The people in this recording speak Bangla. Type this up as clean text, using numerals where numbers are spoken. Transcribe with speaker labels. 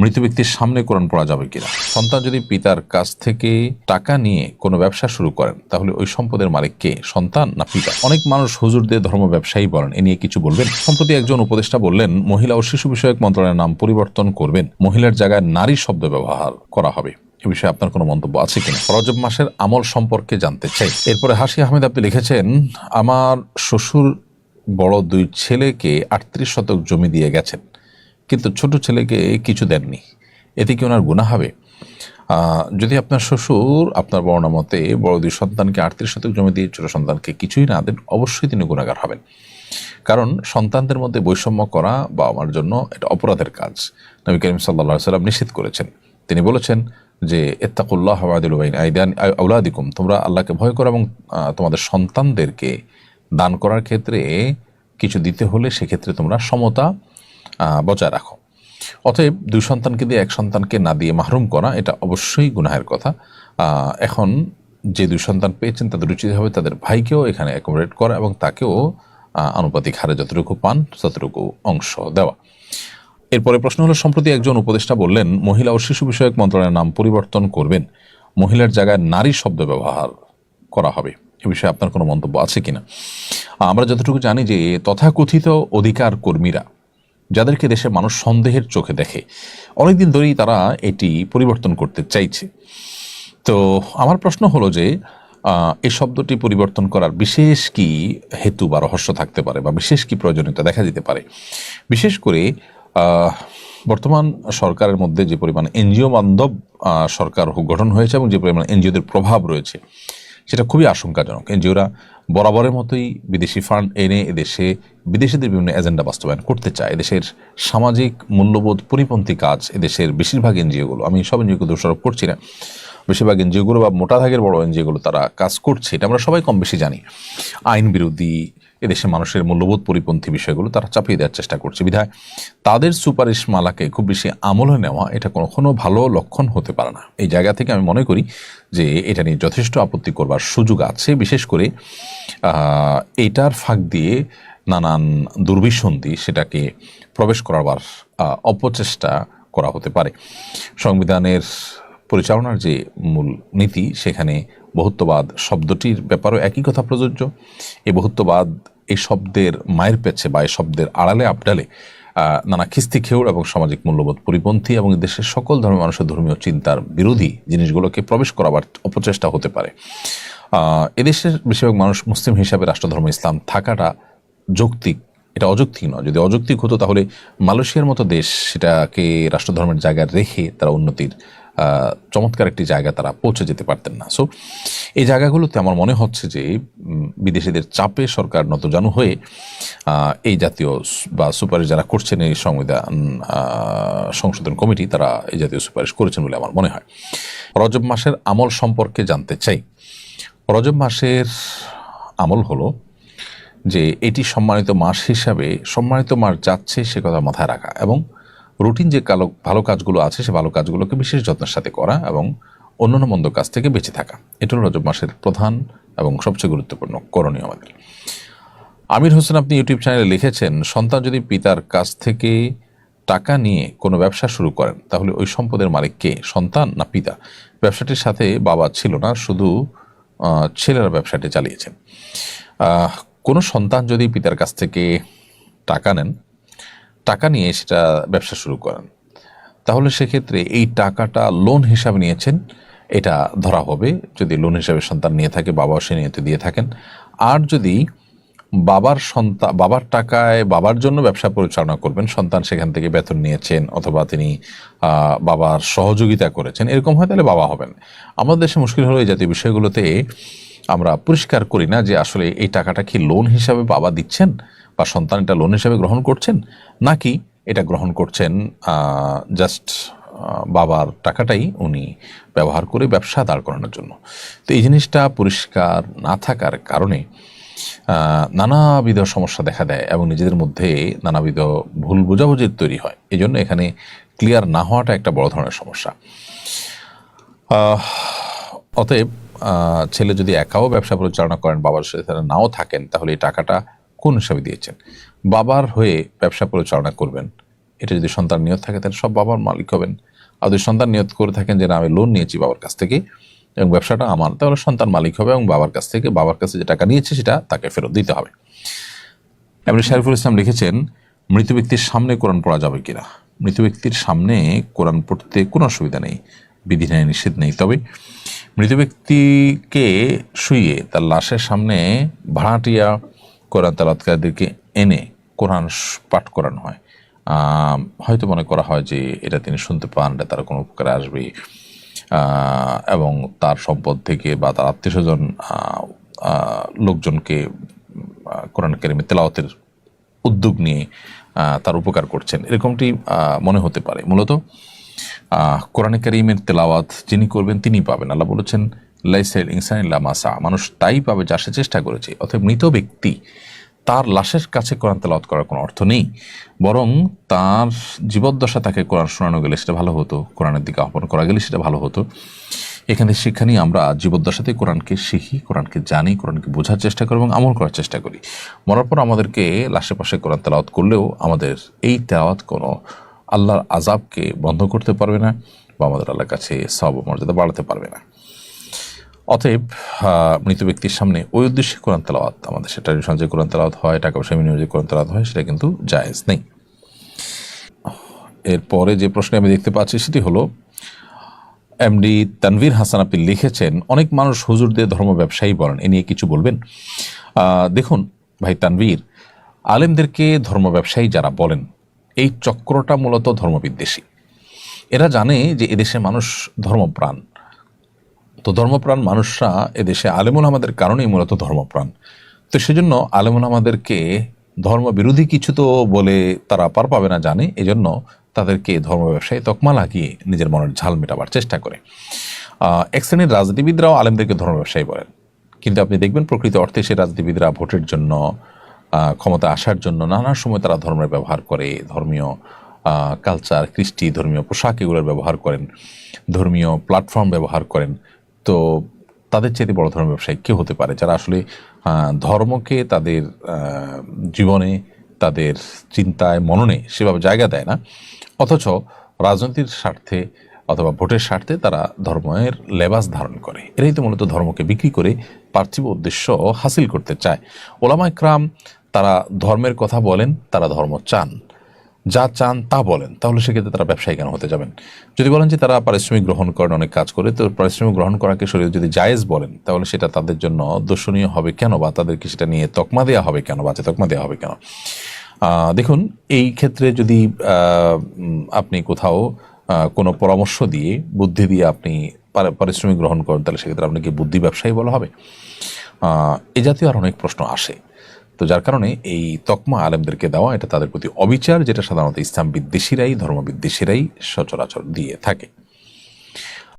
Speaker 1: মৃত ব্যক্তির সামনে কোরআন পড়া যাবে কিনা? সন্তান যদি পিতার কাছ থেকে টাকা নিয়ে কোনো ব্যবসা শুরু করেন তাহলে ওই সম্পদের মালিক কে, সন্তান না পিতা? অনেক মানুষ হুজুরদের ধর্ম ব্যবসায়ী বলেন, এ নিয়ে কিছু বলবেন? সম্প্রতি একজন উপদেষ্টা বললেন মহিলা ও শিশু বিষয়ক মন্ত্রণালয়ের নাম পরিবর্তন করবেন, মহিলার জায়গায় নারী শব্দ ব্যবহার করা হবে। এ বিষয়ে আপনার কোনো মন্তব্য আছে কিনা? রজব মাসের আমল সম্পর্কে জানতে চাই। এরপরে হাসি আহমেদ আপনি লিখেছেন, আমার শ্বশুর বড় দুই ছেলেকে 38 শতক জমি দিয়ে গেছেন, কিন্তু ছোট ছেলেকে কিছু দেননি, এতে কি ওনার গুনাহ হবে? যদি আপনার শ্বশুর আপনার বর্ণনা মতে বড় দুই সন্তানকে 38 শতক জমি দিয়ে ছোট সন্তানকে কিছুই না দেন, অবশ্যই তিনি গুনাহগার হবেন। কারণ সন্তানদের মধ্যে বৈষম্য করা বাবা মার জন্য এটা অপরাধের কাজ। নবী করিম সাল্লাল্লাহু আলাইহি ওয়াসাল্লাম নিষেধ করেছেন। তিনি বলেছেন যে ইত্তাকুল্লাহ ওয়াদিলু বাইনা আওলাদিকুম, তোমরা আল্লাহকে ভয় করো এবং তোমাদের সন্তানদেরকে দান করার ক্ষেত্রে কিছু দিতে হলে সেক্ষেত্রে তোমরা সমতা বজায় রাখো। অতএব দুই সন্তানকে দিয়ে এক সন্তানকে না দিয়ে মাহরুম করা এটা অবশ্যই গুনাহের কথা। এখন যে দুই সন্তান পেয়েছেন তাদের উচিত হবে তাদের ভাইকেও এখানে অ্যাকোমোডেট করা এবং তাকেও আনুপাতিক হারে যতটুকু পান ততটুকু অংশ দেওয়া। এরপরে প্রশ্ন হলো, সম্প্রতি একজন উপদেষ্টা বললেন মহিলা ও শিশু বিষয়ক মন্ত্রণালয়ের নাম পরিবর্তন করবেন, মহিলার জায়গায় নারী শব্দ ব্যবহার করা হবে। এ বিষয়ে আপনার কোনো মন্তব্য আছে কিনা? আমরা যতটুকু জানি যে তথাকথিত অধিকার কর্মীরা যাদেরকে দেশের মানুষ সন্দেহের চোখে দেখে, অনেকদিন ধরেই তারা এটি পরিবর্তন করতে চাইছে। তো আমার প্রশ্ন হলো যে এই শব্দটি পরিবর্তন করার বিশেষ কি হেতু বা রহস্য থাকতে পারে বা বিশেষ কি প্রয়োজনীয়তা দেখা দিতে পারে? বিশেষ করে বর্তমান সরকারের মধ্যে যে পরিমাণ এনজিও বান্ধব সরকার গঠন হয়েছে এবং যে পরিমাণ এনজিওদের প্রভাব রয়েছে সেটা খুবই আশঙ্কাজনক। এনজিওরা বরাবরের মতোই বিদেশি ফান্ড এনে এদেশে বিদেশিদের বিভিন্ন এজেন্ডা বাস্তবায়ন করতে চায়। এদেশের সামাজিক মূল্যবোধ পরিপন্থী কাজ এদেশের বেশিরভাগ এনজিওগুলো, আমি সব এনজিওকে দোষারোপ করছি না, বেশিরভাগ এনজিওগুলো বা মোটা দাগের বড় এনজিওগুলো তারা কাজ করছে, এটা আমরা সবাই কম বেশি জানি। আইন বিরোধী, এদেশের মানুষের মূল্যবোধ পরিপন্থী বিষয়গুলো তারা চাপিয়ে দেওয়ার চেষ্টা করছে। বিধায় তাদের সুপারিশ মালাকে খুব বেশি আমলে নেওয়া এটা কখনো ভালো লক্ষণ হতে পারে না। এই জায়গা থেকে আমি মনে করি যে এটা নিয়ে যথেষ্ট আপত্তি করবার সুযোগ আছে। বিশেষ করে এটার ফাঁক দিয়ে নানান দুর্বিসন্ধি সেটাকে প্রবেশ করাবার অপচেষ্টা করা হতে পারে। সংবিধানের পরিচালনার যে মূল নীতি সেখানে বহুত্ববাদ শব্দটির ব্যাপারেও একই কথা প্রযোজ্য। এই বহুত্ববাদ এই শব্দের মায়ের পেছে বা এই শব্দের আড়ালে আবডালে নানা খিস্তি খেউড় এবং সামাজিক মূল্যবোধ পরিপন্থী এবং দেশের সকল ধর্মের মানুষের ধর্মীয় চিন্তার বিরোধী জিনিসগুলোকে প্রবেশ করাবার অপচেষ্টা হতে পারে। এদেশের বেশিরভাগ মানুষ মুসলিম হিসাবে রাষ্ট্রধর্ম ইসলাম থাকাটা যৌক্তিক, এটা অযৌক্তিক নয়। যদি অযৌক্তিক হতো তাহলে মালয়েশিয়ার মতো দেশ সেটাকে রাষ্ট্রধর্মের জায়গায় রেখে তারা উন্নতির চমৎকার একটি জায়গা তারা পৌঁছে যেতে পারতেন না। সো এই জায়গাগুলোতে আমার মনে হচ্ছে যে বিদেশিদের চাপে সরকার নতজানু হয়ে এই জাতীয় বা সুপারিশ যারা করছেন এই সংবিধান সংশোধন কমিটি তারা এই জাতীয় সুপারিশ করেছেন বলে আমার মনে হয়। রজব মাসের আমল সম্পর্কে জানতে চাই। রজব মাসের আমল হলো যে এটি সম্মানিত মাস হিসাবে সম্মানিত মাস যাচ্ছে সে কথা মাথায় রাখা এবং রুটিন যে ভালো কাজগুলো আছে সে ভালো কাজগুলোকে বিশেষ যত্নের সাথে করা এবং অন্যান্য মন্দ কাজ থেকে বেঁচে থাকা। এটা হল রজব মাসের প্রধান এবং সবচেয়ে গুরুত্বপূর্ণ করণীয় আমাদের। আমির হোসেন আপনি ইউটিউব চ্যানেলে লিখেছেন, সন্তান যদি পিতার কাছ থেকে টাকা নিয়ে কোনো ব্যবসা শুরু করেন তাহলে ওই সম্পদের মালিক কে, সন্তান না পিতা? ব্যবসাটির সাথে বাবা ছিল না, শুধু ছেলেরা ব্যবসাটি চালিয়েছেন। কোনো সন্তান যদি পিতার কাছ থেকে টাকা নেন, টাকা নিয়ে সেটা ব্যবসা শুরু করেন, তাহলে সেক্ষেত্রে এই টাকাটা লোন হিসাবে নিয়েছেন এটা ধরা হবে। যদি লোন হিসাবে সন্তান নিয়ে থাকে, বাবাও সে নিয়তে দিয়ে থাকেন। আর যদি বাবার টাকায় বাবার জন্য ব্যবসা পরিচালনা করবেন, সন্তান সেখান থেকে বেতন নিয়েছেন অথবা তিনি বাবার সহযোগিতা করেছেন, এরকম হয়, তাহলে বাবা হবেন। আমাদের দেশে মুশকিল হলো এই জাতীয় বিষয়গুলোতে আমরা পরিষ্কার করি না যে আসলে এই টাকাটা কি লোন হিসাবে বাবা দিচ্ছেন বা সন্তান এটা লোন হিসাবে গ্রহণ করছেন, নাকি এটা গ্রহণ করছেন জাস্ট বাবার টাকাটাই উনি ব্যবহার করে ব্যবসা দাঁড় করানোর জন্য। তো এই জিনিসটা পরিষ্কার না থাকার কারণে নানাবিধ সমস্যা দেখা দেয় এবং নিজেদের মধ্যে নানাবিধ ভুল বোঝাবুঝির তৈরি হয়। এই জন্য এখানে ক্লিয়ার না হওয়াটা একটা বড় ধরনের সমস্যা। অতএব ছেলে যদি একাও ব্যবসা পরিচালনা করেন, বাবার সাথে নাও থাকেন, তাহলে এই টাকাটা কোন হিসাবে দিয়েছেন? বাবার হয়ে ব্যবসা পরিচালনা করবেন, এটা যদি সন্তান নিয়ত থাকে তাহলে সব বাবার মালিক হবেন। আর যদি সন্তান নিয়ত করে থাকেন যে না আমি লোন নিয়েছি বাবার কাছ থেকে এবং ব্যবসাটা আমার, তাহলে সন্তান মালিক হবে এবং বাবার কাছে যে টাকা নিয়েছে সেটা তাকে ফেরত দিতে হবে। এমনি শরীফুল ইসলাম লিখেছেন, মৃত ব্যক্তির সামনে কোরআন পড়া যাবে কিনা। মৃত ব্যক্তির সামনে কোরআন পড়তে কোনো অসুবিধা নেই, বিধি নেই, নিষেধ নেই। তবে মৃত ব্যক্তিকে শুইয়ে তার লাশের সামনে ভাড়াটিয়া কোরআন তেলাওয়াতকারীদেরকে এনে কোরআন পাঠ করানো হয়। হয়তো মনে করা হয় যে এটা তিনি শুনতে পান, এটা তার কোনো উপকারে আসবে, এবং তার সম্পদ থেকে বা তার আত্মীয় স্বজন লোকজনকে কোরআন কারীমের তেলাওয়াতের উদ্যোগ নিয়ে তার উপকার করছেন, এরকমটি মনে হতে পারে। মূলত কোরআন কারীমের তেলাওয়াত যিনি করবেন তিনি পাবেন। আল্লাহ বলেছেন, লাইসাল ইনসান ইল্লা মা সা, মানুষ তাই পাবে যা সে চেষ্টা করেছে। অতএব মৃত ব্যক্তি তার লাশের কাছে কোরআন তেলাওয়াত করার কোনো অর্থ নেই, বরং তার জীবদ্দশা তাকে কোরআন শোনানো গেলে সেটা ভালো হতো, কোরআনের দিকে আহ্বান করা গেলে সেটা ভালো হতো। এখানে শিক্ষা নিয়ে আমরা জীবদ্দশাতে কোরআনকে শিখি, কোরআনকে জানি, কোরআনকে বোঝার চেষ্টা করি এবং আমল করার চেষ্টা করি। মরার পর আমাদেরকে লাশে পাশে কোরআন তেলাওয়াত করলেও আমাদের এই তেলাওয়াত কোনো আল্লাহর আযাবকে বন্ধ করতে পারবে না বা আমাদের আল্লাহর কাছে সওয়াব মর্যাদা বাড়াতে পারবে না। অতএব মৃত ব্যক্তির সামনে ওই উদ্দেশ্যে কোরআন তেলাওয়াত, আমাদের সেটা যে কোরআন তেলাওয়াত হয়, টাকা পয়সা বিনিয়োগে কোরআন তেলাওয়াত হয়, সেটা কিন্তু জায়েজ নেই। এরপরে যে প্রশ্নে আমি দেখতে পাচ্ছি সেটি হলো, এমডি তানভীর হাসান আপনি লিখেছেন, অনেক মানুষ হুজুরদের ধর্ম ব্যবসায়ী বলেন, এ নিয়ে কিছু বলবেন। দেখুন ভাই তানভীর, আলেমদেরকে ধর্ম ব্যবসায়ী যারা বলেন, এই চক্রটা মূলত ধর্মবিদ্বেষী। এরা জানে যে এদেশে মানুষ ধর্মপ্রাণ, তো ধর্মপ্রাণ মানুষরা এদেশে আলেমুল আমাদের কারণেই মূলত ধর্মপ্রাণ। তো সেজন্য আলেমুল আমাদেরকে ধর্ম বিরোধী কিছু তো বলে তারা পার পাবে না জানে, এজন্য তাদেরকে ধর্ম ব্যবসায়ী তকমা লাগিয়ে নিজের মনের ঝাল মেটাবার চেষ্টা করে। এক শ্রেণীর রাজনীতিবিদরাও আলেমদেরকে ধর্ম ব্যবসায়ী বলেন, কিন্তু আপনি দেখবেন প্রকৃত অর্থে সেই রাজনীতিবিদরা ভোটের জন্য, ক্ষমতা আসার জন্য নানা সময় তারা ধর্মের ব্যবহার করে, ধর্মীয় কালচার, কৃষ্টি, ধর্মীয় পোশাক এগুলোর ব্যবহার করেন, ধর্মীয় প্ল্যাটফর্ম ব্যবহার করেন। তো তাদের চেয়ে বড় ধর্ম ব্যবসায়ী কেউ হতে পারে যারা আসলে ধর্মকে তাদের জীবনে, তাদের চিন্তায়, মননে সেভাবে জায়গা দেয় না, অথচ রাজনীতির স্বার্থে অথবা ভোটের স্বার্থে তারা ধর্মের লেবাস ধারণ করে। এরাই তো মূলত ধর্মকে বিক্রি করে পার্থিব উদ্দেশ্য হাসিল করতে চায়। ওলামায়ে কেরাম তারা ধর্মের কথা বলেন, তারা ধর্ম চান, যা চান তা বলেন, তাহলে সেক্ষেত্রে তারা ব্যবসায়ী কেন হতে যাবেন? যদি বলেন যে তারা পারিশ্রমিক গ্রহণ করেন, অনেক কাজ করে, তো পারিশ্রমিক গ্রহণ করাকে শরীয়ত যদি জায়েজ বলেন, তাহলে সেটা তাদের জন্য দর্শনীয় হবে কেন, বা তাদেরকে সেটা নিয়ে তকমা দেওয়া হবে কেন, বাজে তকমা দেওয়া হবে কেন? দেখুন, এই ক্ষেত্রে যদি আপনি কোথাও কোনো পরামর্শ দিয়ে, বুদ্ধি দিয়ে আপনি পারিশ্রমিক গ্রহণ করেন, তাহলে সেক্ষেত্রে আপনাকে বুদ্ধি ব্যবসায়ী বলা হবে? এ জাতীয় আর অনেক প্রশ্ন আসে। তো যার কারণে এই তকমা আলেমদেরকে দেওয়া, এটা তাদের প্রতি অবিচার, যেটা সাধারণত ইসলাম বিদ্বেষীরাই, ধর্ম বিদ্বেষীরাই সচরাচর দিয়ে থাকে।